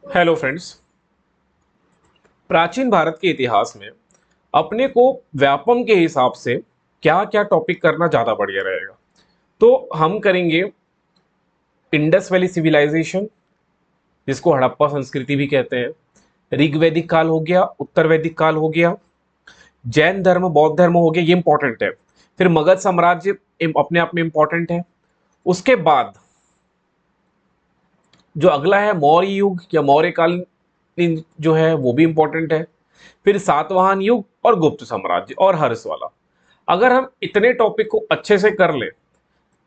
Hello friends. प्राचीन भारत के इतिहास में अपने को व्यापम के हिसाब से क्या क्या टॉपिक करना ज़्यादा बढ़िया रहेगा, तो हम करेंगे इंडस वैली सिविलाइजेशन, जिसको हड़प्पा संस्कृति भी कहते हैं। ऋग्वैदिक काल हो गया, उत्तर वैदिक काल हो गया, जैन धर्म बौद्ध धर्म हो गया, ये इंपॉर्टेंट है। फिर मगध साम्राज्य अपने आप में इंपॉर्टेंट है। उसके बाद जो अगला है मौर्य युग या मौर्य काल जो है वो भी इंपॉर्टेंट है। फिर सातवाहन युग और गुप्त साम्राज्य और हर्ष वाला। अगर हम इतने टॉपिक को अच्छे से कर ले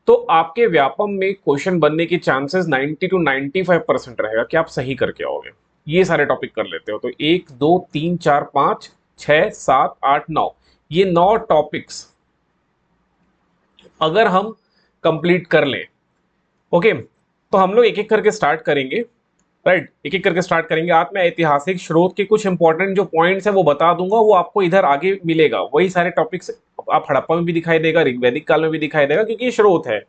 तो आपके व्यापम में क्वेश्चन बनने की चांसेस 90 टू 95% रहेगा कि आप सही करके आओगे। ये सारे टॉपिक कर लेते हो तो 1 2 3 4 5 6 7 8 9, ये 9 टॉपिक्स अगर हम कंप्लीट कर लें, ओके, तो हम लोग एक एक करके स्टार्ट करेंगे। राइट, एक एक करके स्टार्ट करेंगे। आज मैं ऐतिहासिक स्रोत के कुछ इंपॉर्टेंट जो पॉइंट्स है वो बता दूंगा, वो आपको इधर आगे मिलेगा। वही सारे टॉपिक्स आप हड़प्पा में भी दिखाई देगा, ऋग्वैदिक काल में भी दिखाई देगा, क्योंकि ये स्रोत है।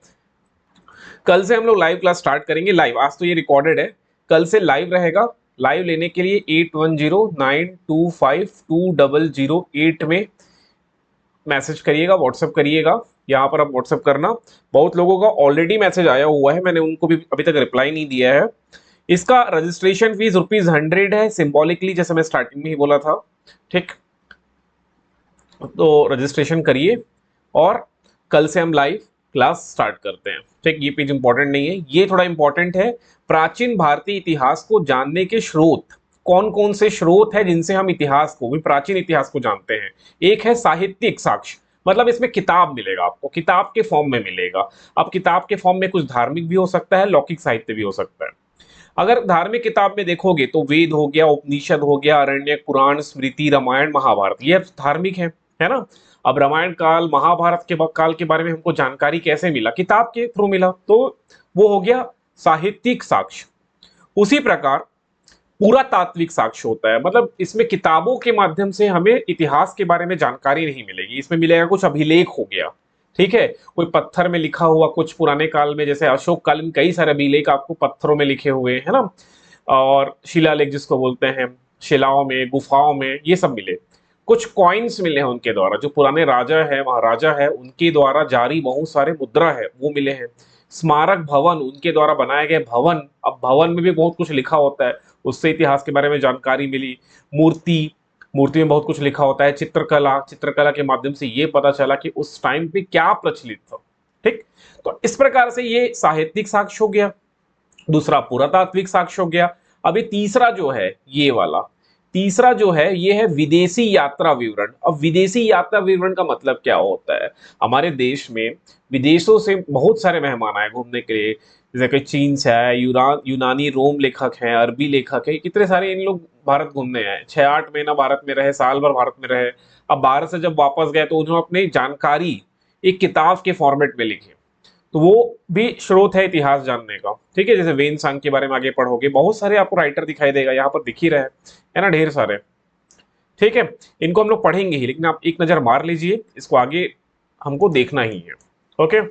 कल से हम लोग लाइव क्लास स्टार्ट करेंगे। लाइव, आज तो ये रिकॉर्डेड है, कल से लाइव रहेगा। लाइव लेने के लिए 8109252008 में मैसेज करिएगा, व्हाट्सएप करिएगा। यहाँ पर आप व्हाट्सएप करना। बहुत लोगों का ऑलरेडी मैसेज आया हुआ है, मैंने उनको भी अभी तक रिप्लाई नहीं दिया है। इसका रजिस्ट्रेशन फीस ₹100 है, सिंबॉलिकली, जैसे मैं स्टार्टिंग में ही बोला था। ठीक, तो रजिस्ट्रेशन करिए और कल से हम लाइव क्लास स्टार्ट करते हैं। ठीक, ये पेज इंपॉर्टेंट नहीं है, ये थोड़ा इंपॉर्टेंट है। प्राचीन भारतीय इतिहास को जानने के स्रोत, कौन कौन से स्रोत है जिनसे हम इतिहास को भी, प्राचीन इतिहास को जानते हैं। एक है साहित्यिक साक्ष्य, मतलब इसमें किताब मिलेगा आपको, किताब के फॉर्म में मिलेगा। अब किताब के फॉर्म में कुछ धार्मिक भी हो सकता है, लौकिक साहित्य भी हो सकता है। अगर धार्मिक किताब में देखोगे तो वेद हो गया, उपनिषद हो गया, अरण्यक, पुराण, स्मृति, रामायण, महाभारत, ये धार्मिक है ना। अब रामायण काल, महाभारत के काल के बारे में हमको जानकारी कैसे मिला? किताब के थ्रू मिला, तो वो हो गया साहित्यिक साक्ष्य। उसी प्रकार पुरातात्विक साक्ष्य होता है, मतलब इसमें किताबों के माध्यम से हमें इतिहास के बारे में जानकारी नहीं मिलेगी, इसमें मिलेगा कुछ अभिलेख हो गया। ठीक है, कोई पत्थर में लिखा हुआ कुछ पुराने काल में, जैसे अशोक कालीन कई सारे अभिलेख आपको पत्थरों में लिखे हुए है ना, और शिलालेख जिसको बोलते हैं, शिलाओं में, गुफाओं में, ये सब मिले। कुछ कॉइन्स मिले हैं उनके द्वारा, जो पुराने राजा है, महाराजा है, उनके द्वारा जारी बहुत सारे मुद्रा है, वो मिले हैं। स्मारक भवन, उनके द्वारा बनाए गए भवन, अब भवन में भी बहुत कुछ लिखा होता है, उससे इतिहास के बारे में जानकारी मिली। मूर्ति, मूर्ति में बहुत कुछ लिखा होता है। चित्रकला, चित्रकला के माध्यम से ये पता चला कि उस टाइम पे क्या प्रचलित था। ठीक, तो इस प्रकार से ये साहित्यिक साक्ष्य हो गया। दूसरा पुरातात्विक साक्ष्य हो गया। अभी तीसरा जो है ये वाला, तीसरा जो है ये है विदेशी यात्रा विवरण। अब विदेशी यात्रा विवरण का मतलब क्या होता है? हमारे देश में विदेशों से बहुत सारे मेहमान आए घूमने के लिए, जैसे कि चीन से आए, यूनानी रोम लेखक हैं, अरबी लेखक है, कितने सारे इन लोग भारत घूमने आए, 6-8 महीना भारत में रहे, साल भर भारत में रहे। अब भारत से जब वापस गए तो उन्होंने अपनी जानकारी एक किताब के फॉर्मेट में लिखी, तो वो भी स्रोत है इतिहास जानने का। ठीक है, जैसे वेन सांग के बारे में आगे पढ़ोगे, बहुत सारे आपको राइटर दिखाई देगा, यहाँ पर दिख ही रहे है ना, ढेर सारे। ठीक है, इनको हम लोग पढ़ेंगे ही, लेकिन आप एक नजर मार लीजिए, इसको आगे हमको देखना ही है। ओके,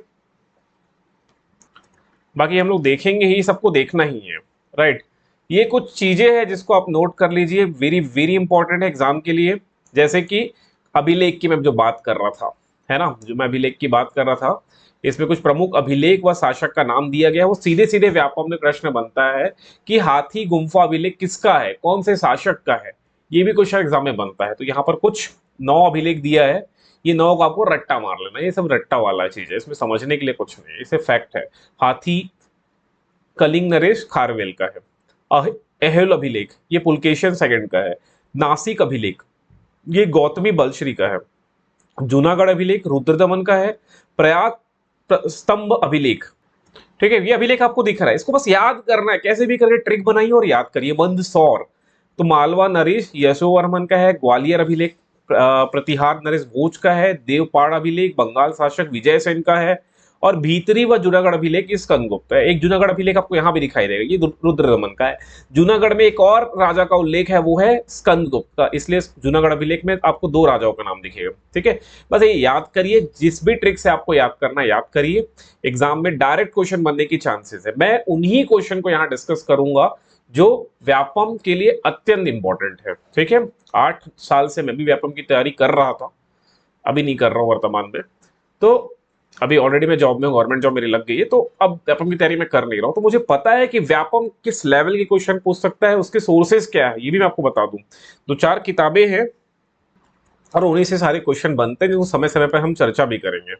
बाकी हम लोग देखेंगे ही, सबको देखना ही है। राइट, ये कुछ चीजें हैं जिसको आप नोट कर लीजिए, वेरी वेरी इंपॉर्टेंट है एग्जाम के लिए। जैसे कि अभिलेख की मैं जो बात कर रहा था, है ना, जो मैं अभिलेख की बात कर रहा था, इसमें कुछ प्रमुख अभिलेख व शासक का नाम दिया गया है। वो सीधे सीधे व्यापक में प्रश्न बनता है कि हाथी गुम्फा अभिलेख किसका है, कौन से शासक का है, ये भी क्वेश्चन एग्जाम में बनता है। तो यहाँ पर कुछ 9 अभिलेख दिया है, ये 9 को आपको रट्टा मार लेना, ये सब रट्टा वाला चीज है, इसमें समझने के लिए कुछ नहीं है, इसे फैक्ट है। हाथी कलिंग नरेश खारवेल का है। अहेल अभिलेख ये पुलकेशियन सेकंड का है। नासिक अभिलेख ये गौतमी बलश्री का है। जूनागढ़ अभिलेख रुद्रदमन का है। प्रयाग स्तंभ अभिलेख, ठीक है, ये अभिलेख आपको दिख रहा है, इसको बस याद करना है, कैसे भी करके ट्रिक बनाइए और याद करिए। मंदसौर तो मालवा नरेश यशोवर्मन का है। ग्वालियर अभिलेख प्रतिहार नरेश भोज का है। देवपाड़ अभिलेख बंगाल शासक विजय सेन का है। और भीतरी व जूनागढ़ अभिलेख स्कंदगुप्त है। एक जूनागढ़ अभिलेख आपको यहाँ भी दिखाई देगा, ये रुद्रदमन का है। जूनागढ़ में एक और राजा का उल्लेख है, वो है स्कंदगुप्त का, इसलिए जूनागढ़ अभिलेख में आपको 2 राजाओं का नाम दिखेगा। ठीक है, बस ये याद करिए, जिस भी ट्रिक से आपको याद करना याद करिए। एग्जाम में डायरेक्ट क्वेश्चन बनने की चांसेस है। मैं उन्हीं क्वेश्चन को यहाँ डिस्कस करूंगा जो व्यापम के लिए अत्यंत इंपॉर्टेंट है। ठीक है, 8 साल से मैं भी व्यापम की तैयारी कर रहा था, अभी नहीं कर रहा हूँ वर्तमान में। तो अभी ऑलरेडी मैं जॉब में हूँ, गवर्नमेंट जॉब मेरी लग गई है, तो अब व्यापम की तैयारी मैं कर नहीं रहा हूँ। तो मुझे पता है कि व्यापम किस लेवल के क्वेश्चन पूछ सकता है, उसके सोर्सेज क्या है, ये भी मैं आपको बता दूं। 2-4 किताबें हैं और उन्हीं से सारे क्वेश्चन बनते हैं, जिनको समय समय पर हम चर्चा भी करेंगे।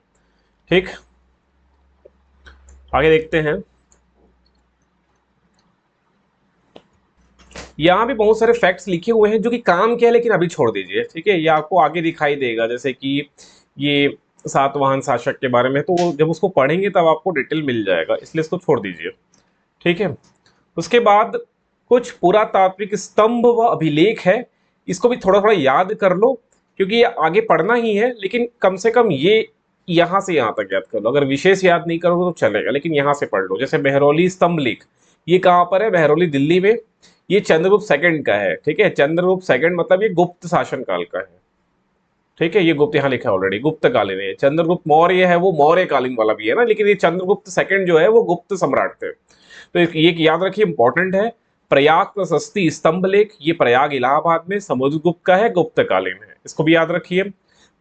ठीक, आगे देखते हैं। यहाँ भी बहुत सारे फैक्ट्स लिखे हुए हैं जो कि काम के है, लेकिन अभी छोड़ दीजिए। ठीक है, ये आपको आगे दिखाई देगा, जैसे कि ये सातवाहन शासक के बारे में, तो जब उसको पढ़ेंगे तब आपको डिटेल मिल जाएगा, इसलिए इसको छोड़ दीजिए। ठीक है, उसके बाद कुछ पुरातात्विक स्तंभ व अभिलेख है, इसको भी थोड़ा थोड़ा याद कर लो, क्योंकि ये आगे पढ़ना ही है, लेकिन कम से कम ये यहाँ से यहाँ तक याद कर लो। अगर विशेष याद नहीं करोगे तो चलेगा, लेकिन यहाँ से पढ़ लो। जैसे बहरौली स्तंभ लेख, ये कहाँ पर है? बहरौली, दिल्ली में। ये चंद्रगुप्त सेकंड का है। ठीक है, चंद्रगुप्त सेकंड मतलब ये गुप्त शासन काल का है। ठीक है, ये गुप्त यहाँ लिखा है ऑलरेडी, गुप्त कालीन है। चंद्रगुप्त मौर्य है वो मौर्य कालीन वाला भी है ना, लेकिन ये चंद्रगुप्त सेकंड जो है वो गुप्त सम्राट थे। तो ये याद रखिए, इंपॉर्टेंट है। प्रयाग प्रशस्ति स्तंभ लेख, ये प्रयाग इलाहाबाद में समुद्रगुप्त का है, गुप्त कालीन है, इसको भी याद रखिए।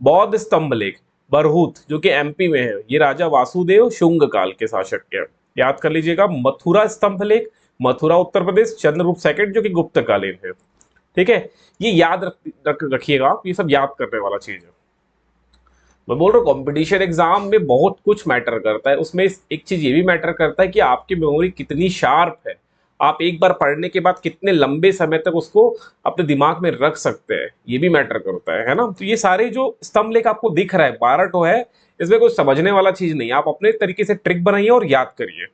बौद्ध स्तंभ लेख बरहूत, जो कि एमपी में है, ये राजा वासुदेव शुंग काल के शासक के, याद कर लीजिएगा। मथुरा स्तंभ लेख, मथुरा उत्तर प्रदेश, चंद्रगुप्त सेकंड, जो कि गुप्त कालीन है। ठीक है, ये याद रखिएगा आप, ये सब याद करने वाला चीज है। मैं बोल रहा हूँ कॉम्पिटिशन एग्जाम में बहुत कुछ मैटर करता है, उसमें एक चीज ये भी मैटर करता है कि आपकी मेमोरी कितनी शार्प है, आप एक बार पढ़ने के बाद कितने लंबे समय तक उसको अपने दिमाग में रख सकते हैं, ये भी मैटर करता है ना। तो ये सारे जो स्तंभ लेख आपको दिख रहा है, 12 है, इसमें कुछ समझने वाला चीज नहीं, आप अपने तरीके से ट्रिक बनाइए और याद करिए।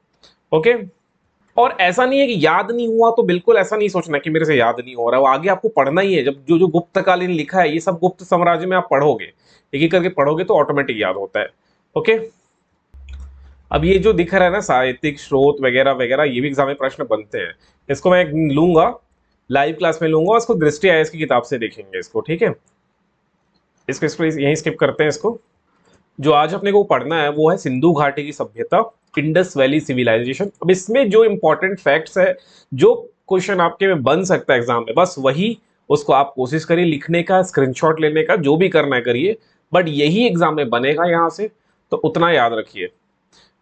ओके, और ऐसा नहीं है कि याद नहीं हुआ तो बिल्कुल ऐसा नहीं सोचना कि मेरे से याद नहीं हो रहा है, वो आगे आपको पढ़ना ही है। जब जो जो गुप्तकालीन लिखा है, ये सब गुप्त साम्राज्य में आप पढ़ोगे, एक एक करके पढ़ोगे, तो ऑटोमेटिक याद होता है। ओके, अब ये जो दिख रहा है ना साहित्यिक स्रोत वगैरह वगैरह, ये भी एग्जाम में प्रश्न बनते हैं। इसको मैं लूंगा, लाइव क्लास में लूंगा, इसको दृष्टि आईएएस की किताब से देखेंगे इसको। ठीक है, इसको यहीं स्किप करते हैं इसको। जो आज अपने को पढ़ना है वो है सिंधु घाटी की सभ्यता, इंडस वैली सिविलाइजेशन। अब इसमें जो इंपॉर्टेंट फैक्ट्स है, जो क्वेश्चन आपके में बन सकता है एग्जाम में, बस वही, उसको आप कोशिश करिए लिखने का, स्क्रीनशॉट लेने का, जो भी करना है करिए, बट यही एग्जाम में बनेगा यहाँ से, तो उतना याद रखिए।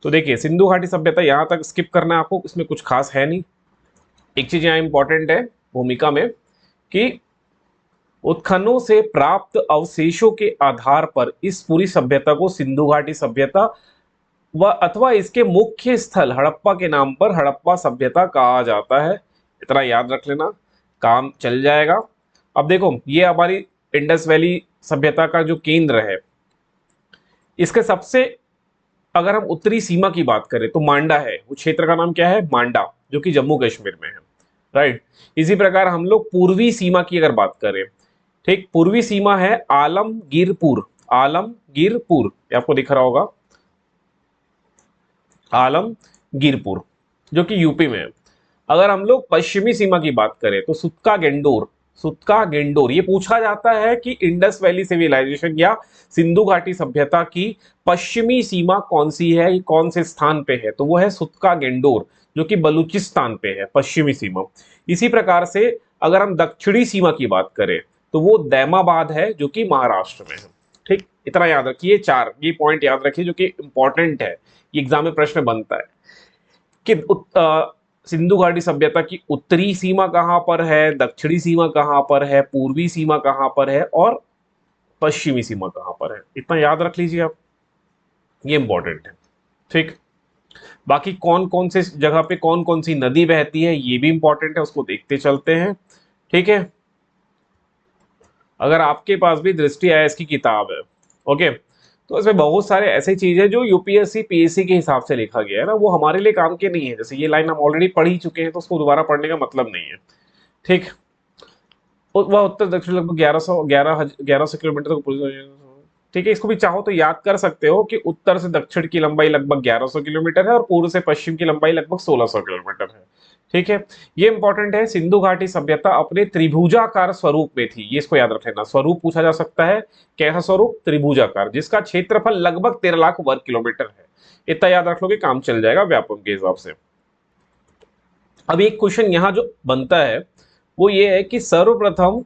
तो देखिए, सिंधु घाटी सभ्यता यहाँ तक स्किप करना है आपको, इसमें कुछ खास है नहीं। एक चीज यहाँ इंपॉर्टेंट है भूमिका में, कि उत्खननों से प्राप्त अवशेषों के आधार पर इस पूरी सभ्यता को सिंधु घाटी सभ्यता व अथवा इसके मुख्य स्थल हड़प्पा के नाम पर हड़प्पा सभ्यता कहा जाता है। इतना याद रख लेना, काम चल जाएगा। अब देखो, ये हमारी इंडस वैली सभ्यता का जो केंद्र है, इसके सबसे, अगर हम उत्तरी सीमा की बात करें तो मांडा है, वो क्षेत्र का नाम क्या है? मांडा, जो कि जम्मू कश्मीर में है। राइट, इसी प्रकार हम लोग पूर्वी सीमा की अगर बात करें, ठीक, पूर्वी सीमा है आलमगीरपुर, आलमगीरपुर, ये आपको दिख रहा होगा, आलमगीरपुर, जो कि यूपी में है। अगर हम लोग पश्चिमी सीमा की बात करें तो सुत्का गेंडोर, सुत्का गेंडोर, ये पूछा जाता है कि इंडस वैली सिविलाइजेशन या सिंधु घाटी सभ्यता की पश्चिमी सीमा कौन सी है, ये कौन से स्थान पे है, तो वो है सुत्का गेंडोर, जो कि बलूचिस्तान पे है, पश्चिमी सीमा। इसी प्रकार से अगर हम दक्षिणी सीमा की बात करें तो वो दैमाबाद है, जो कि महाराष्ट्र में है। ठीक, इतना याद रखिए, चार ये पॉइंट याद रखिए जो कि इंपॉर्टेंट है, ये एग्जाम में प्रश्न बनता है कि सिंधु घाटी सभ्यता की उत्तरी सीमा कहां पर है, दक्षिणी सीमा कहां पर है, पूर्वी सीमा कहां पर है, और पश्चिमी सीमा कहां पर है। इतना याद रख लीजिए आप, ये इंपॉर्टेंट है। ठीक, बाकी कौन कौन से जगह पे कौन कौन सी नदी बहती है, ये भी इंपॉर्टेंट है, उसको देखते चलते हैं। ठीक है, अगर आपके पास भी दृष्टि आईएएस की किताब है, ओके, तो इसमें बहुत सारे ऐसे चीज है जो यूपीएससी पीएससी के हिसाब से लिखा गया है ना, वो हमारे लिए काम के नहीं है। जैसे ये लाइन हम ऑलरेडी पढ़ ही चुके हैं, तो उसको दोबारा पढ़ने का मतलब नहीं है। ठीक, वह उत्तर दक्षिण लगभग 1100 किलोमीटर तक। ठीक है, इसको भी चाहो तो याद कर सकते हो कि उत्तर से दक्षिण की लंबाई लगभग 1100 किलोमीटर है और पूर्व से पश्चिम की लंबाई लगभग 1600 किलोमीटर है। ठीक है, ये इंपॉर्टेंट है। सिंधु घाटी सभ्यता अपने त्रिभुजाकार स्वरूप में थी, ये इसको याद रख लेना, स्वरूप पूछा जा सकता है। कैसा स्वरूप? त्रिभुजाकार, जिसका क्षेत्रफल लगभग 13 लाख वर्ग किलोमीटर है। इतना याद रख लोगे, काम चल जाएगा व्यापम के हिसाब से। अब एक क्वेश्चन यहाँ जो बनता है वो ये है कि सर्वप्रथम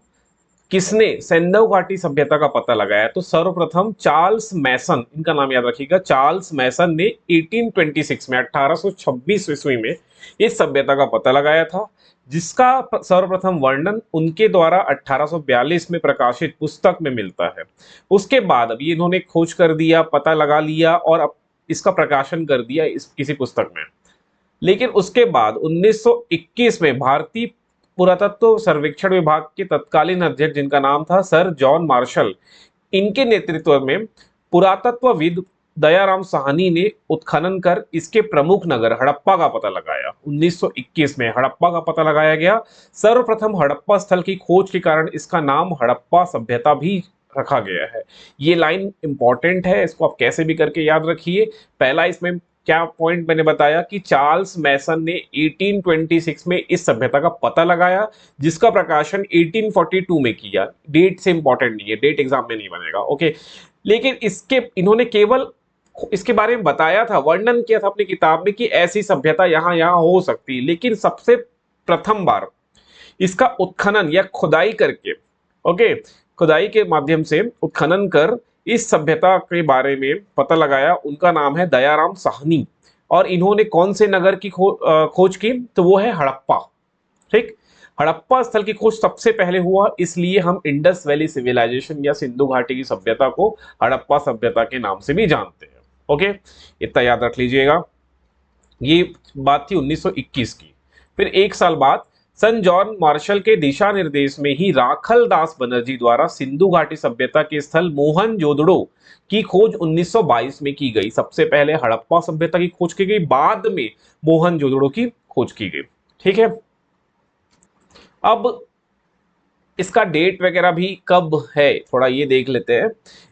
किसने सिंधु घाटी सभ्यता का पता लगाया? तो सर्वप्रथम चार्ल्स मैसन, इनका नाम याद रखिएगा, चार्ल्स मैसन ने 1826 में 1826 ईस्वी में इस सभ्यता का पता लगाया था, जिसका सर्वप्रथम वर्णन उनके द्वारा 1842 में प्रकाशित पुस्तक में मिलता है। उसके बाद अब ये इन्होंने खोज कर दिया, पता लगा लिया और अब इसका प्रकाशन कर दिया इस किसी पुस्तक में। लेकिन उसके बाद 1921 में भारतीय पुरातत्व सर्वेक्षण विभाग के तत्कालीन अध्यक्ष, जिनका नाम था सर जॉन मार्शल, इनके नेतृत्व में पुरातत्वविद दयाराम साहनी ने उत्खनन कर इसके प्रमुख नगर हड़प्पा का पता लगाया। 1921 में हड़प्पा का पता लगाया गया। सर्वप्रथम हड़प्पा स्थल की खोज के कारण इसका नाम हड़प्पा सभ्यता भी रखा गया है। ये लाइन इंपॉर्टेंट है, इसको आप कैसे भी करके याद रखिए। पहला इसमें क्या पॉइंट मैंने बताया कि चार्ल्स मैसन ने 1826 में इस सभ्यता का पता लगाया, जिसका प्रकाशन 1842 में किया। डेट से इंपॉर्टेंट नहीं है, डेट एग्जाम में नहीं बनेगा, ओके। लेकिन इसके इन्होंने केवल इसके बारे में बताया था, वर्णन किया था अपनी किताब में कि ऐसी सभ्यता यहाँ यहाँ हो सकती है, लेकिन सबसे प्रथम बार इसका उत्खनन या खुदाई करके, ओके, खुदाई के माध्यम से उत्खनन कर इस सभ्यता के बारे में पता लगाया, उनका नाम है दयाराम साहनी। और इन्होंने कौन से नगर की खोज की? तो वो है हड़प्पा। ठीक, हड़प्पा स्थल की खोज सबसे पहले हुआ, इसलिए हम इंडस वैली सिविलाइजेशन या सिंधु घाटी की सभ्यता को हड़प्पा सभ्यता के नाम से भी जानते हैं। ओके, इतना याद रख लीजिएगा। ये बात थी 1921 की। फिर एक साल बाद सन जॉन मार्शल के दिशा निर्देश में ही राखल दास बनर्जी द्वारा सिंधु घाटी सभ्यता के स्थल मोहनजोदड़ो की खोज 1922 में की गई। सबसे पहले हड़प्पा सभ्यता की खोज की गई, बाद में मोहनजोदड़ो की खोज की गई। ठीक है, अब इसका डेट वगैरह भी कब है थोड़ा ये देख लेते हैं।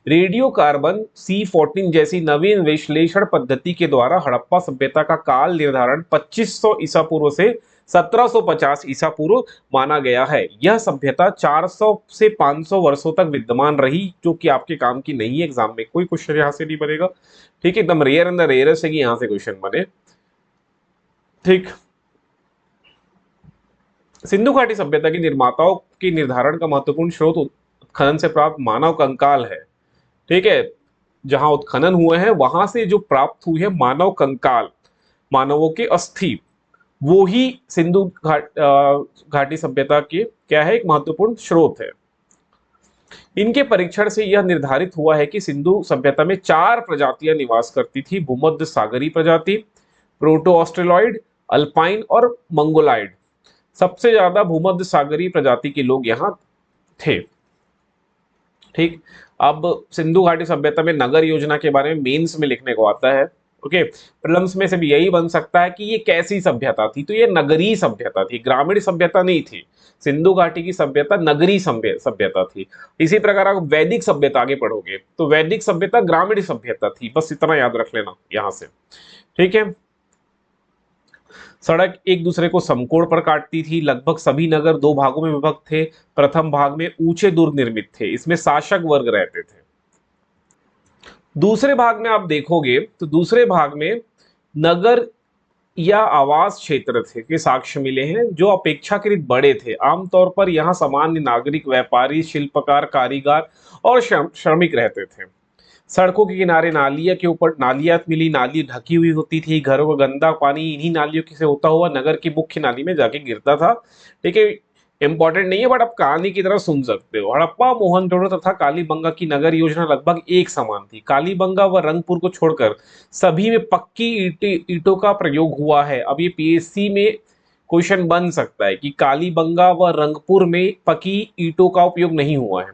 रेडियो कार्बन C14 जैसी नवीन विश्लेषण पद्धति के द्वारा हड़प्पा सभ्यता का काल निर्धारण 2500 ईसा पूर्व से 1750 ईसा पूर्व माना गया है। यह सभ्यता 400 से 500 वर्षों तक विद्यमान रही, जो कि आपके काम की नहीं है, एग्जाम में कोई क्वेश्चन यहाँ से नहीं बनेगा। ठीक है, एकदम रेयर एंड द रेयरेस्ट है कि यहाँ से क्वेश्चन बने। ठीक, सिंधु घाटी सभ्यता के निर्माताओं के निर्धारण का महत्वपूर्ण स्रोत उत्खनन से प्राप्त मानव कंकाल है। ठीक है, जहां उत्खनन हुए हैं वहां से जो प्राप्त हुई है मानव कंकाल, मानवों के अस्थि, वो ही सिंधु घाटी सभ्यता के क्या है, एक महत्वपूर्ण स्रोत है। इनके परीक्षण से यह निर्धारित हुआ है कि सिंधु सभ्यता में 4 प्रजातियां निवास करती थी: भूमध्य सागरी प्रजाति, प्रोटो ऑस्ट्रेलॉइड, अल्पाइन और मंगोलाइड। सबसे ज्यादा भूमध्य सागरीय प्रजाति के लोग यहाँ थे। ठीक, अब सिंधु घाटी सभ्यता में नगर योजना के बारे में मेंस में लिखने को आता है। ओके, प्रीलिम्स में से भी यही बन सकता है कि ये कैसी सभ्यता थी, तो ये नगरीय सभ्यता थी, ग्रामीण सभ्यता नहीं थी। सिंधु घाटी की सभ्यता नगरीय सभ्यता थी। इसी प्रकार आप वैदिक सभ्यता आगे पढ़ोगे तो वैदिक सभ्यता ग्रामीण सभ्यता थी, बस इतना याद रख लेना यहां से। ठीक है, सड़क एक दूसरे को समकोण पर काटती थी। लगभग सभी नगर 2 भागों में विभक्त थे। प्रथम भाग में ऊंचे दुर्ग निर्मित थे, इसमें शासक वर्ग रहते थे। दूसरे भाग में आप देखोगे तो दूसरे भाग में नगर या आवास क्षेत्र थे के साक्ष्य मिले हैं, जो अपेक्षाकृत बड़े थे। आमतौर पर यहाँ सामान्य नागरिक, व्यापारी, शिल्पकार, कारीगर और श्रमिक रहते थे। सड़कों के किनारे नालियां के ऊपर नालियां मिली, नाली ढकी हुई होती थी। घरों का गंदा पानी इन्हीं नालियों से होता हुआ नगर की मुख्य नाली में जाके गिरता था। ठीक है, इंपॉर्टेंट नहीं है बट आप कहानी की तरह सुन सकते हो। हड़प्पा, मोहनजोदड़ो तथा कालीबंगा की नगर योजना लगभग एक समान थी। कालीबंगा व रंगपुर को छोड़कर सभी में पक्की ईंटों का प्रयोग हुआ है। अब ये पीएससी में क्वेश्चन बन सकता है कि कालीबंगा व रंगपुर में पक्की ईंटों का उपयोग नहीं हुआ है।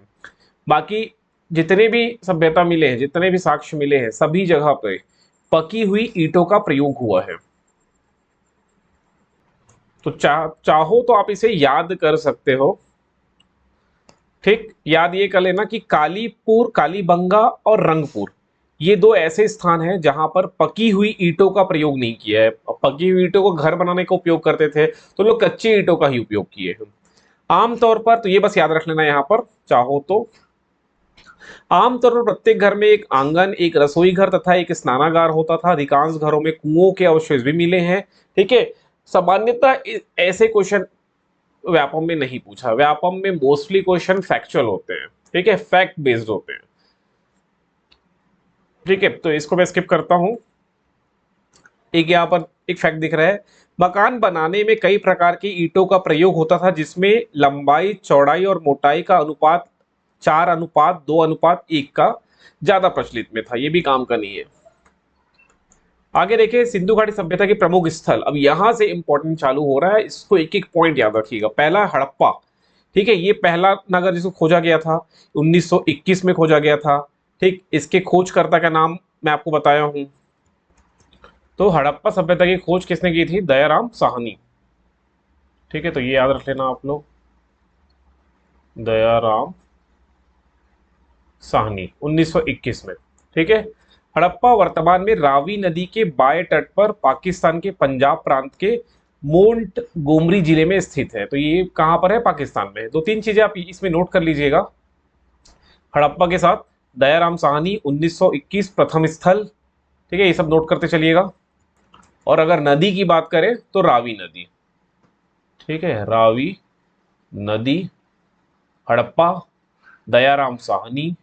बाकी जितने भी सभ्यता मिले हैं, जितने भी साक्ष्य मिले हैं, सभी जगह पे पकी हुई ईंटों का प्रयोग हुआ है। तो चाहो तो आप इसे याद कर सकते हो। ठीक, याद ये कर लेना कि कालीपुर, कालीबंगा और रंगपुर ये 2 ऐसे स्थान हैं जहां पर पकी हुई ईंटों का प्रयोग नहीं किया है। पकी हुई ईंटों को घर बनाने का उपयोग करते थे, तो लोग कच्ची ईंटों का ही उपयोग किए हैं आमतौर पर। तो ये बस याद रख लेना यहाँ पर चाहो तो। आमतौर पर प्रत्येक घर में एक आंगन, एक रसोई घर तथा एक स्नानागार होता था। अधिकांश घरों में कुओं के अवशेष भी मिले हैं। ठीक है, सामान्यतः ऐसे क्वेश्चन व्यापम में नहीं पूछा, व्यापम में मोस्टली क्वेश्चन फैक्चुअल होते हैं, ठीक है, फैक्ट बेस्ड होते हैं, ठीक है। तो इसको मैं स्किप करता हूं। एक यहाँ पर एक फैक्ट दिख रहा है, मकान बनाने में कई प्रकार की ईंटों का प्रयोग होता था जिसमें लंबाई, चौड़ाई और मोटाई का अनुपात 4:2:1 का ज्यादा प्रचलित में था। ये भी काम का नहीं है। आगे देखिए, सिंधु घाटी सभ्यता के प्रमुख स्थल, अब यहां से इंपॉर्टेंट चालू हो रहा है, इसको एक एक पॉइंट याद रखिएगा। पहला हड़प्पा, ठीक है, ये पहला नगर जिसको खोजा गया था 1921 में खोजा गया था, ठीक। इसके खोजकर्ता का नाम मैं आपको बताया हूं। तो हड़प्पा सभ्यता की खोज किसने की थी? दयाराम साहनी, ठीक है। तो ये याद रख लेना आप लोग, दयाराम साहनी 1921 में, ठीक है। हड़प्पा वर्तमान में रावी नदी के बाएं तट पर पाकिस्तान के पंजाब प्रांत के मोंट गोमरी जिले में स्थित है। तो ये कहां पर है? पाकिस्तान में। दो तीन चीजें आप इसमें नोट कर लीजिएगा हड़प्पा के साथ। दयाराम साहनी 1921 प्रथम स्थल, ठीक है, ये सब नोट करते चलिएगा। और अगर नदी की बात करें तो रावी नदी, ठीक है, रावी नदी, हड़प्पा, दयाराम साहनी,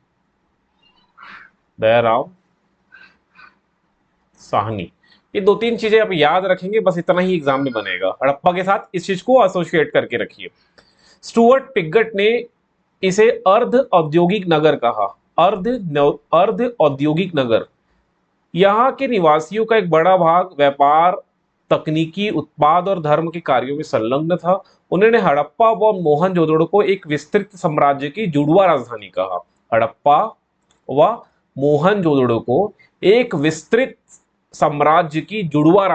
दयाराम साहनी, ये दो तीन चीजें आप याद रखेंगे, बस इतना ही एग्जाम में बनेगा। हड़प्पा के साथ इस चीज को एसोसिएट करके रखिए। स्टुअर्ट पिगट ने इसे अर्ध औद्योगिक नगर कहा। अर्ध औद्योगिक नगर। यहाँ के निवासियों का एक बड़ा भाग व्यापार, तकनीकी, उत्पाद और धर्म के कार्यों में संलग्न था। उन्होंने हड़प्पा व मोहनजोदड़ो को एक विस्तृत साम्राज्य की जुड़वा राजधानी कहा। हड़प्पा व मोहनजोदड़ो को एक विस्तृत साम्राज्य की जुड़वा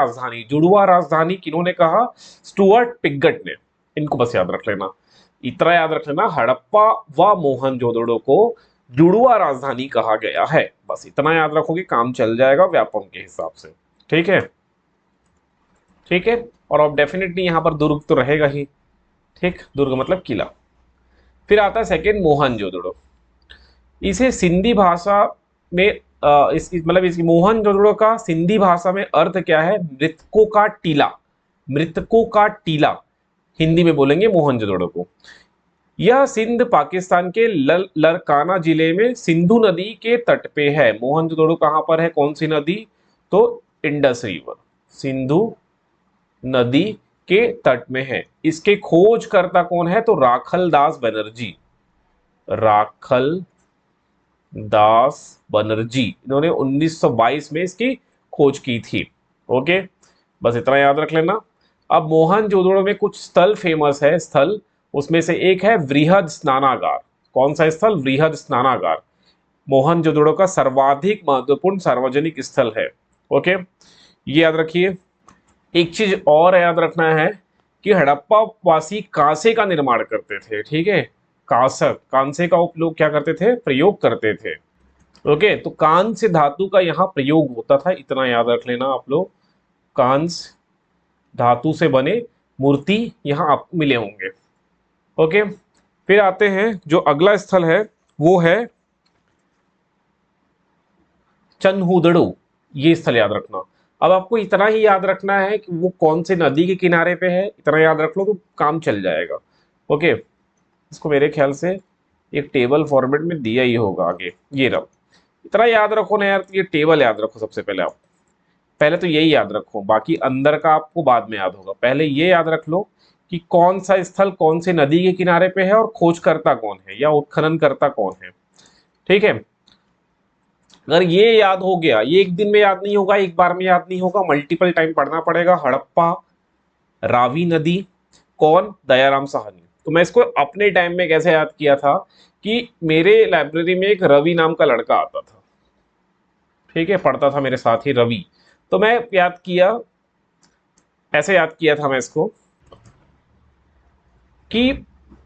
राजधानी किन्होंने कहा? स्टुअर्ट पिगट ने। इनको बस याद रख लेना, इतना याद रख लेना, हड़प्पा व मोहनजोदड़ो को जुड़वा राजधानी कहा गया है। बस इतना याद रखोगे, काम चल जाएगा व्यापम के हिसाब से, ठीक है, ठीक है। और अब डेफिनेटली यहां पर दुर्ग तो रहेगा ही, ठीक, दुर्ग मतलब किला। फिर आता है सेकेंड, मोहनजोदड़ो। इसे सिंधी भाषा में मतलब इसकी मोहनजोदड़ो का सिंधी भाषा में अर्थ क्या है? मृतकों का टीला। मृतकों का टीला हिंदी में बोलेंगे मोहनजोदड़ो को। यह सिंध पाकिस्तान के लरकाना जिले में सिंधु नदी के तट पे है। मोहनजोदड़ो कहां पर है? कौन सी नदी? तो इंडस रिवर, सिंधु नदी के तट में है। इसके खोजकर्ता कौन है? तो राखल दास बनर्जी, राखल दास बनर्जी, इन्होंने 1922 में इसकी खोज की थी। ओके, बस इतना याद रख लेना। अब मोहनजोदड़ो में कुछ स्थल फेमस है, स्थल, उसमें से एक है वृहद स्नानागार। कौन सा स्थल? वृहद स्नानागार मोहनजोदड़ो का सर्वाधिक महत्वपूर्ण सार्वजनिक स्थल है। ओके, ये याद रखिए। एक चीज और याद रखना है कि हड़प्पा वासी कांसे का निर्माण करते थे, ठीक है, कांसे का उपयोग क्या करते थे? प्रयोग करते थे। ओके, तो कांस्य धातु का यहाँ प्रयोग होता था, इतना याद रख लेना आप लोग। कांस्य धातु से बने मूर्ति यहाँ आपको मिले होंगे। ओके, फिर आते हैं जो अगला स्थल है, वो है चन्हुदड़ो। ये स्थल याद रखना। अब आपको इतना ही याद रखना है कि वो कौन से नदी के किनारे पे है, इतना याद रख लो तो काम चल जाएगा। ओके, इसको मेरे ख्याल से एक टेबल फॉर्मेट में दिया ही होगा आगे, ये रहा। इतना याद रखो ना यार, ये टेबल याद रखो सबसे पहले। आप पहले तो यही याद रखो, बाकी अंदर का आपको बाद में याद होगा। पहले ये याद रख लो कि कौन सा स्थल कौन से नदी के किनारे पे है और खोजकर्ता कौन है या उत्खनन करता कौन है, ठीक है। अगर ये याद हो गया, ये एक दिन में याद नहीं होगा, एक बार में याद नहीं होगा, मल्टीपल टाइम पढ़ना पड़ेगा। हड़प्पा, रावी नदी, कौन? दयाराम साहनी। तो मैं इसको अपने टाइम में कैसे याद किया था कि मेरे लाइब्रेरी में एक रवि नाम का लड़का आता था, ठीक है, पढ़ता था मेरे साथ ही, रवि। तो मैं याद किया, ऐसे याद किया था मैं इसको कि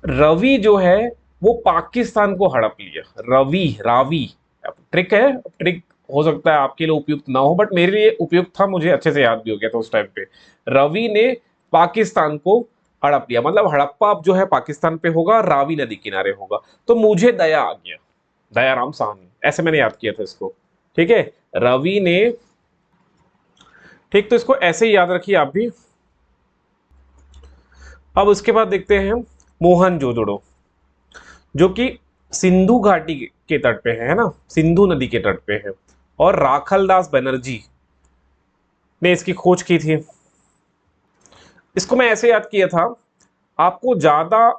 रवि जो है वो पाकिस्तान को हड़प लिया। रवि, रावी, ट्रिक है, ट्रिक हो सकता है आपके लिए उपयुक्त ना हो, बट मेरे लिए उपयुक्त था, मुझे अच्छे से याद भी हो गया था उस टाइम पे। रवि ने पाकिस्तान को हड़प लिया, मतलब हड़प्पा अब जो है पाकिस्तान पे होगा, रावी नदी किनारे होगा। तो मुझे दया आ गया, दयाराम साहनी, ऐसे मैंने याद किया था इसको, ठीक है, रवि ने, ठीक। तो इसको ऐसे ही याद रखिए आप भी। अब उसके बाद देखते हैं मोहनजोदड़ो, जो कि सिंधु घाटी के तट पे है ना, सिंधु नदी के तट पे है, और राखलदास बनर्जी ने इसकी खोज की थी। इसको मैं ऐसे याद किया था, आपको ज्यादा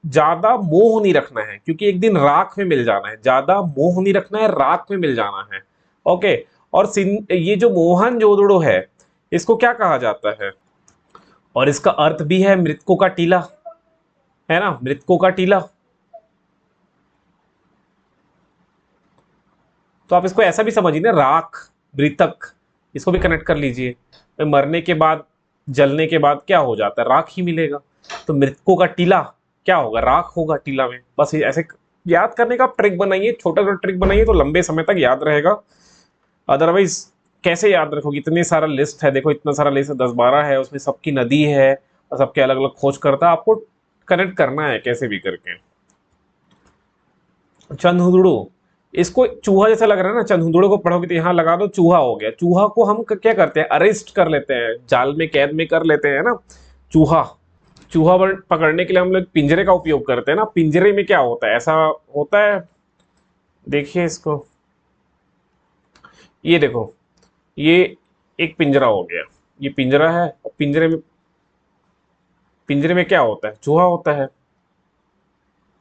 ज्यादा मोह नहीं रखना है, क्योंकि एक दिन राख में मिल जाना है, ज्यादा मोह नहीं रखना है, राख में मिल जाना है। ओके। और ये जो मोहनजोदड़ो है, इसको क्या कहा जाता है, और इसका अर्थ भी है मृतकों का टीला, है ना, मृतकों का टीला। तो आप इसको ऐसा भी समझिए ना, राख, मृतक, इसको भी कनेक्ट कर लीजिए। तो मरने के बाद, जलने के बाद क्या हो जाता है, राख ही मिलेगा। तो मृतकों का टीला क्या होगा, राख होगा टीला में। बस ऐसे याद करने का ट्रिक बनाइए, छोटा छोटा ट्रिक बनाइए, तो लंबे समय तक याद रहेगा। अदरवाइज कैसे याद रखोगे, इतने सारा लिस्ट है, देखो इतना सारा लिस्ट है, 10-12 है, उसमें सबकी नदी है और सबके अलग अलग खोज करता है, आपको कनेक्ट करना है कैसे भी करके। चंदहुदड़ो, इसको चूहा जैसा लग रहा है ना, चंदहुदड़ो को पढ़ोगे तो यहाँ लगा दो चूहा हो गया। चूहा को हम क्या करते हैं, अरेस्ट कर लेते हैं, जाल में कैद में कर लेते हैं ना चूहा। चूहा पकड़ने के लिए हम लोग पिंजरे का उपयोग करते हैं ना। पिंजरे में क्या होता है, ऐसा होता है, देखिए इसको, ये देखो, ये एक पिंजरा हो गया, ये पिंजरा है, और पिंजरे में क्या होता है, चूहा होता है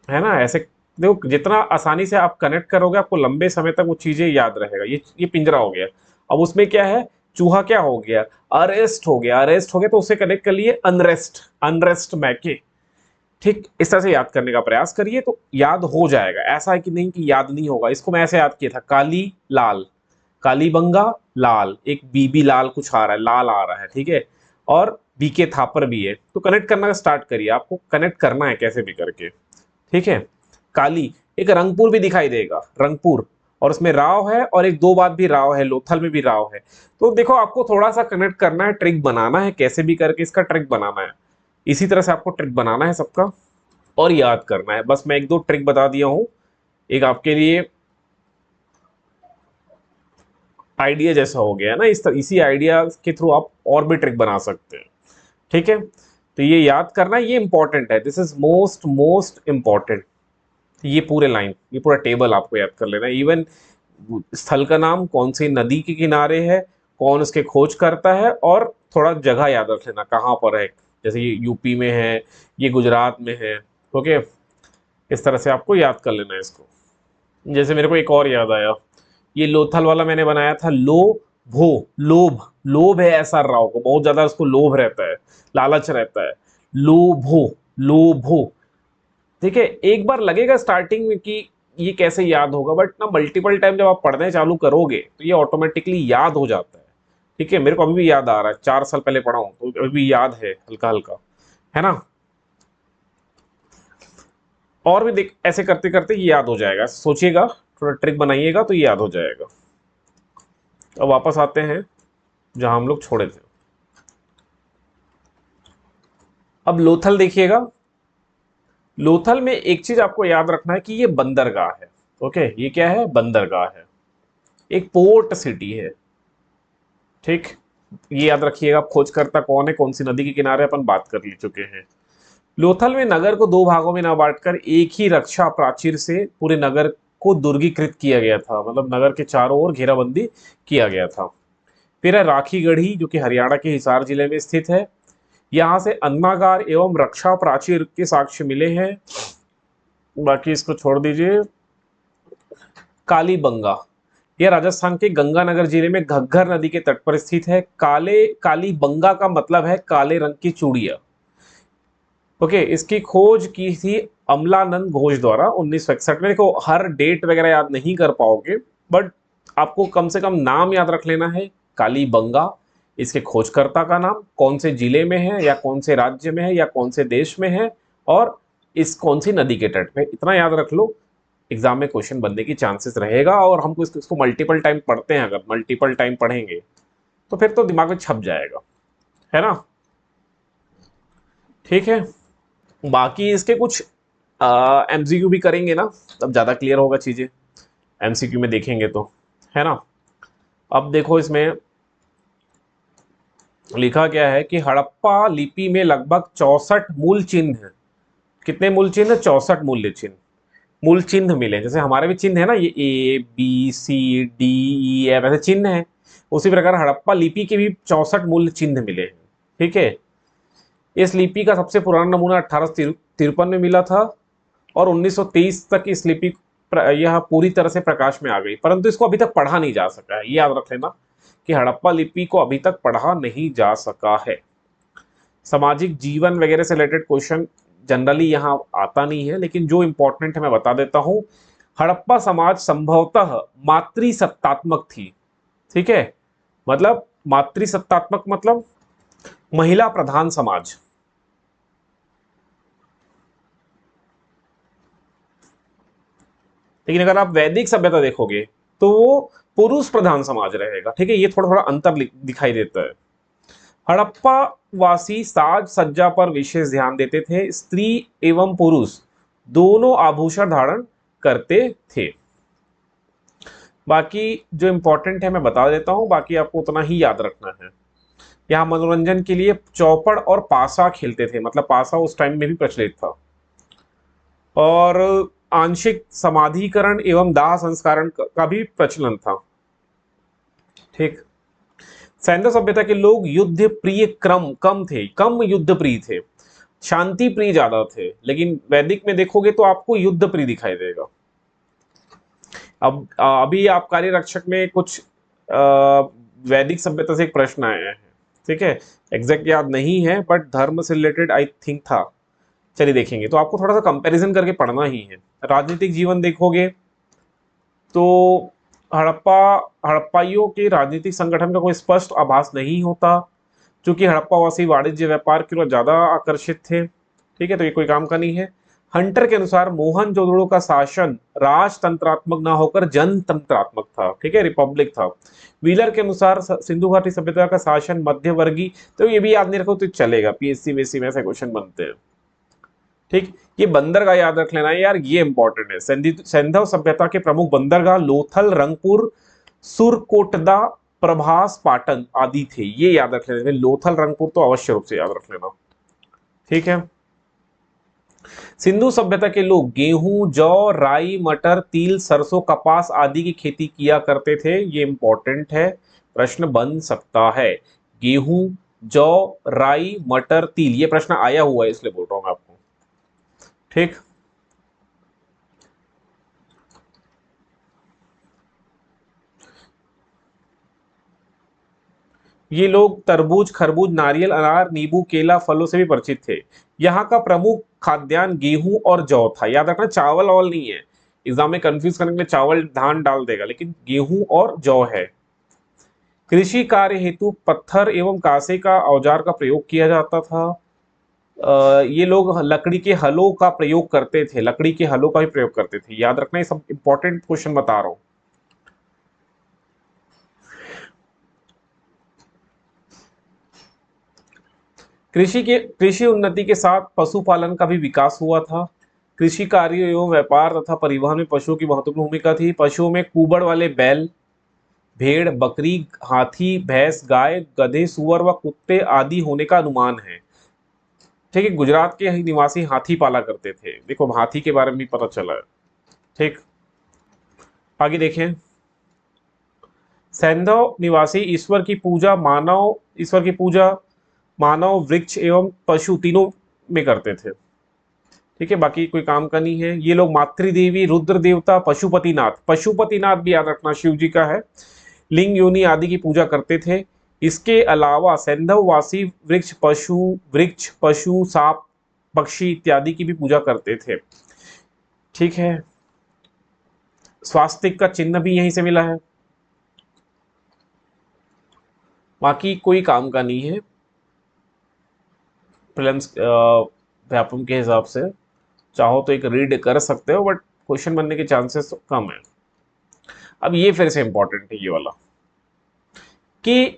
ना। ऐसे देखो, जितना आसानी से आप कनेक्ट करोगे, आपको लंबे समय तक वो चीजें याद रहेगा। ये पिंजरा हो गया, अब उसमें क्या है, चूहा क्या हो गया, अरेस्ट हो गया। अरेस्ट हो गया तो उसे कनेक्ट कर लिए अनरेस्ट, अनरेस्ट मैके। ठीक, इस तरह से याद करने का प्रयास करिए तो याद हो जाएगा। ऐसा है कि नहीं कि याद नहीं होगा। इसको मैं ऐसे याद किया था, काली लाल, कालीबंगा लाल, एक बीबी लाल कुछ आ रहा है, लाल आ रहा है, ठीक है, और बीके थापर भी है। तो कनेक्ट करना स्टार्ट करिए, आपको कनेक्ट करना है कैसे भी करके, ठीक है। काली, एक रंगपुर भी दिखाई देगा, रंगपुर, और उसमें राव है, और एक दो बात भी राव है, लोथल में भी राव है। तो देखो, आपको थोड़ा सा कनेक्ट करना है, ट्रिक बनाना है, कैसे भी करके इसका ट्रिक बनाना है। इसी तरह से आपको ट्रिक बनाना है सबका, और याद करना है। बस मैं एक दो ट्रिक बता दिया हूं, एक आपके लिए आइडिया जैसा हो गया ना। इसी आइडिया के थ्रू आप और भी ट्रिक बना सकते हैं, ठीक है। तो ये याद करना, ये इंपॉर्टेंट है, this is most most important. ये पूरे लाइन, ये पूरा टेबल आपको याद कर लेना है। इवन स्थल का नाम, कौन सी नदी के किनारे है, कौन उसके खोज करता है, और थोड़ा जगह याद रख लेना कहाँ पर है, जैसे ये यूपी में है, ये गुजरात में है। ओके, इस तरह से आपको याद कर लेना है इसको। जैसे मेरे को एक और याद आया, ये लोथल वाला मैंने बनाया था, लो भो, लोभ, लोभ है एसआर राव को, बहुत ज्यादा उसको लोभ रहता है, लालच रहता है, लोभो, लोभो। ठीक है, एक बार लगेगा स्टार्टिंग में कि ये कैसे याद होगा, बट ना मल्टीपल टाइम जब आप पढ़ने चालू करोगे तो ये ऑटोमेटिकली याद हो जाता है। ठीक है, मेरे को अभी भी याद आ रहा है, 4 साल पहले पढ़ा हूं तो अभी भी याद है हल्का हल्का, है ना। और भी देख, ऐसे करते करते ये याद हो जाएगा, सोचिएगा, थोड़ा ट्रिक बनाइएगा तो ये याद हो जाएगा। अब वापस आते हैं जहां हम लोग छोड़े थे। अब लोथल देखिएगा, लोथल में एक चीज आपको याद रखना है कि ये बंदरगाह है। ओके, ये क्या है, बंदरगाह है, एक पोर्ट सिटी है। ठीक, ये याद रखिएगा। खोजकर्ता कौन है, कौन सी नदी के किनारे, अपन बात कर ले चुके हैं। लोथल में नगर को दो भागों में ना बांटकर एक ही रक्षा प्राचीर से पूरे नगर को दुर्गीकृत किया गया था, मतलब नगर के चारों ओर घेराबंदी किया गया था। फिर है राखी गढ़ी, जो कि हरियाणा के हिसार जिले में स्थित है। यहाँ से अन्नागार एवं रक्षा प्राचीर के साक्ष्य मिले हैं। बाकी इसको छोड़ दीजिए। कालीबंगा, यह राजस्थान के गंगानगर जिले में घग्गर नदी के तट पर स्थित है। कालीबंगा का मतलब है काले रंग की चूड़िया। ओके, इसकी खोज की थी अमलानंद घोष द्वारा 1961 में। देखो, हर डेट वगैरह याद नहीं कर पाओगे, बट आपको कम से कम नाम याद रख लेना है, कालीबंगा, इसके खोजकर्ता का नाम, कौन से जिले में है, या कौन से राज्य में है, या कौन से देश में है, और इस कौन सी नदी के तट पे। इतना याद रख लो, एग्जाम में क्वेश्चन बनने की चांसेस रहेगा। और हमको इसको मल्टीपल टाइम पढ़ते हैं, अगर मल्टीपल टाइम पढ़ेंगे तो फिर तो दिमाग में छप जाएगा, है ना। ठीक है, बाकी इसके कुछ एमसीक्यू भी करेंगे ना, तब ज्यादा क्लियर होगा चीजें, एमसीक्यू में देखेंगे तो, है ना। अब देखो इसमें लिखा क्या है कि हड़प्पा लिपि में लगभग 64 मूल चिन्ह हैं। कितने मूल चिन्ह? 64 मूल्य चिन्ह, मूल चिन्ह मिले। जैसे हमारे भी चिन्ह है ना, ये A B C D E F ऐसे चिन्ह है, उसी प्रकार हड़प्पा लिपि के भी 64 मूल चिन्ह मिले हैं। ठीक है। इस लिपि का सबसे पुराना नमूना 1853 में मिला था और 1923 तक इस लिपि यह पूरी तरह से प्रकाश में आ गई, परंतु इसको अभी तक पढ़ा नहीं जा सका है। ये याद रख लेना कि हड़प्पा लिपि को अभी तक पढ़ा नहीं जा सका है। सामाजिक जीवन वगैरह से रिलेटेड क्वेश्चन जनरली यहाँ आता नहीं है, लेकिन जो इंपॉर्टेंट है मैं बता देता हूं। हड़प्पा समाज संभवतः मातृसत्तात्मक थी। ठीक है, मतलब मातृसत्तात्मक मतलब महिला प्रधान समाज। लेकिन अगर आप वैदिक सभ्यता देखोगे तो वो पुरुष प्रधान समाज रहेगा। ठीक है, ये थोड़ा थोड़ा अंतर दिखाई देता है। हड़प्पा वासी साज सज्जा पर विशेष ध्यान देते थे। स्त्री एवं पुरुष दोनों आभूषण धारण करते थे। बाकी जो इंपॉर्टेंट है मैं बता देता हूं, बाकी आपको उतना ही याद रखना है। यहाँ मनोरंजन के लिए चौपड़ और पासा खेलते थे, मतलब पासा उस टाइम में भी प्रचलित था। और आंशिक समाधिकरण एवं दाह संस्करण का भी प्रचलन था। ठीक। सैन्य सभ्यता के लोग युद्ध प्रिय क्रम कम थे, कम युद्ध प्रिय थे, शांति प्रिय ज्यादा थे। लेकिन वैदिक में देखोगे तो आपको युद्ध प्रिय दिखाई देगा। अब अभी आबकारी रक्षक में कुछ वैदिक सभ्यता से एक प्रश्न आया है। ठीक है, एग्जैक्ट याद नहीं है बट धर्म से रिलेटेड आई थिंक था। चलिए देखेंगे, तो आपको थोड़ा सा कंपैरिजन करके पढ़ना ही है। राजनीतिक जीवन देखोगे तो हड़प्पाइयों के राजनीतिक संगठन का कोई स्पष्ट आभास नहीं होता, क्योंकि हड़प्पावासी वाणिज्य व्यापार की ओर ज्यादा आकर्षित थे। ठीक है, तो ये कोई काम का नहीं है। हंटर के अनुसार मोहनजोदड़ो का शासन राजतंत्रात्मक ना होकर जनतंत्रात्मक था। ठीक है, रिपब्लिक था। व्हीलर के अनुसार सिंधु घाटी सभ्यता का शासन मध्यवर्गीय। तो ये भी याद नहीं रखो तो चलेगा, पीएससी में ऐसे क्वेश्चन बनते हैं। ठीक, ये बंदरगाह याद रख लेना है यार, ये इंपॉर्टेंट है। सैंधव सभ्यता के प्रमुख बंदरगाह लोथल, रंगपुर, सुरकोटदा, प्रभास, पाटन आदि थे। ये याद रख लेना, लोथल रंगपुर तो अवश्य रूप से याद रख लेना। ठीक है। सिंधु सभ्यता के लोग गेहूं, जौ, राई, मटर, तिल, सरसों, कपास आदि की खेती किया करते थे। ये इंपॉर्टेंट है, प्रश्न बन सकता है। गेहूं, जौ, राई, मटर, तिल, ये प्रश्न आया हुआ है इसलिए बोल रहा हूं मैं आपको। ठीक। ये लोग तरबूज, खरबूज, नारियल, अनार, नींबू, केला, फलों से भी परिचित थे। यहाँ का प्रमुख खाद्यान्न गेहूं और जौ था। याद रखना, चावल वावल नहीं है। एग्जाम में कंफ्यूज करने के लिए चावल धान डाल देगा, लेकिन गेहूं और जौ है। कृषि कार्य हेतु पत्थर एवं कांसे का औजार का प्रयोग किया जाता था। ये लोग लकड़ी के हलों का प्रयोग करते थे, लकड़ी के हलों का भी प्रयोग करते थे। याद रखना, ये सब इंपॉर्टेंट क्वेश्चन बता रहा हूं। कृषि उन्नति के साथ पशुपालन का भी विकास हुआ था। कृषि कार्य एवं व्यापार तथा परिवहन में पशुओं की महत्वपूर्ण भूमिका थी। पशुओं में कुबड़ वाले बैल, भेड़, बकरी, हाथी, भैंस, गाय, गधे, सुअर व कुत्ते आदि होने का अनुमान है। ठीक है, गुजरात के निवासी हाथी पाला करते थे। देखो हाथी के बारे में भी पता चला है। ठीक, आगे देखें। सैंधव निवासी ईश्वर की पूजा मानव, वृक्ष एवं पशु तीनों में करते थे। ठीक है, बाकी कोई काम का नहीं है। ये लोग मातृदेवी, रुद्र देवता, पशुपतिनाथ भी याद रखना शिव जी का है, लिंग योनि आदि की पूजा करते थे। इसके अलावा सैंधववासी वृक्ष पशु, सांप, पक्षी इत्यादि की भी पूजा करते थे। ठीक है, स्वास्तिक का चिन्ह भी यहीं से मिला है। बाकी कोई काम का नहीं है प्रीलिम्स व्यापम के हिसाब से। चाहो तो एक रीड कर सकते हो, बट क्वेश्चन बनने के चांसेस कम है। अब ये फिर से इंपॉर्टेंट है ये वाला, कि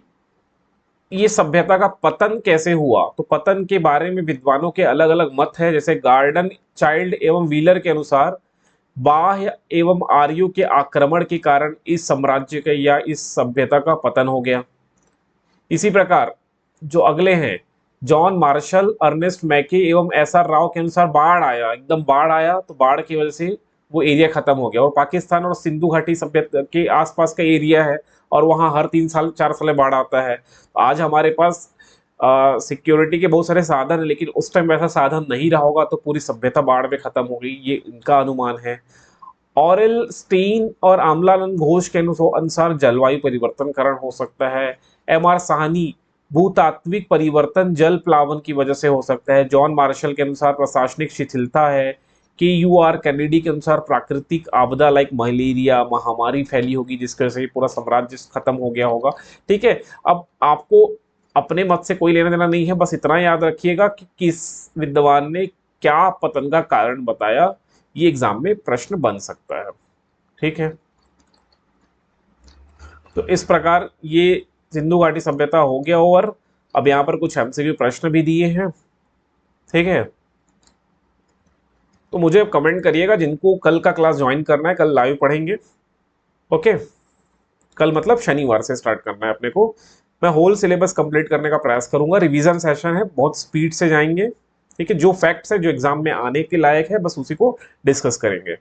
ये सभ्यता का पतन कैसे हुआ। तो पतन के बारे में विद्वानों के अलग अलग मत है। जैसे गार्डन, चाइल्ड एवं व्हीलर के अनुसार बाह्य एवं आर्यों के आक्रमण के कारण इस साम्राज्य का या इस सभ्यता का पतन हो गया। इसी प्रकार जो अगले हैं, जॉन मार्शल, अर्नेस्ट मैके एवं एस आर राव के अनुसार बाढ़ आया, एकदम बाढ़ आया, तो बाढ़ की वजह से वो एरिया खत्म हो गया। और पाकिस्तान और सिंधु घाटी सभ्यता के आसपास का एरिया है और वहाँ हर 3 साल 4 साल में बाढ़ आता है। आज हमारे पास सिक्योरिटी के बहुत सारे साधन है, लेकिन उस टाइम वैसा साधन नहीं रहा होगा तो पूरी सभ्यता बाढ़ में खत्म हो गई, ये इनका अनुमान है। ऑरेल स्टीन और आमलानंद घोष के अनुसार जलवायु परिवर्तन कारण हो सकता है। एम आर साहनी, भूतात्विक परिवर्तन जल प्लावन की वजह से हो सकता है। जॉन मार्शल के अनुसार प्रशासनिक शिथिलता है। के यू आर कैनेडी के अनुसार प्राकृतिक आपदा लाइक मलेरिया, महामारी फैली होगी जिसकी वजह से पूरा साम्राज्य खत्म हो गया होगा। ठीक है, अब आपको अपने मत से कोई लेना देना नहीं है, बस इतना याद रखिएगा कि किस विद्वान ने क्या पतन का कारण बताया, ये एग्जाम में प्रश्न बन सकता है। ठीक है, तो इस प्रकार ये सिंधु घाटी सभ्यता हो गया ओवर। अब यहाँ पर कुछ एमसीक्यू प्रश्न भी दिए हैं। ठीक है, तो मुझे कमेंट करिएगा जिनको कल का क्लास ज्वाइन करना है, कल लाइव पढ़ेंगे। ओके, कल मतलब शनिवार से स्टार्ट करना है अपने को। मैं होल सिलेबस कंप्लीट करने का प्रयास करूंगा, रिवीजन सेशन है, बहुत स्पीड से जाएंगे। ठीक है, जो फैक्ट्स है जो एग्जाम में आने के लायक है बस उसी को डिस्कस करेंगे।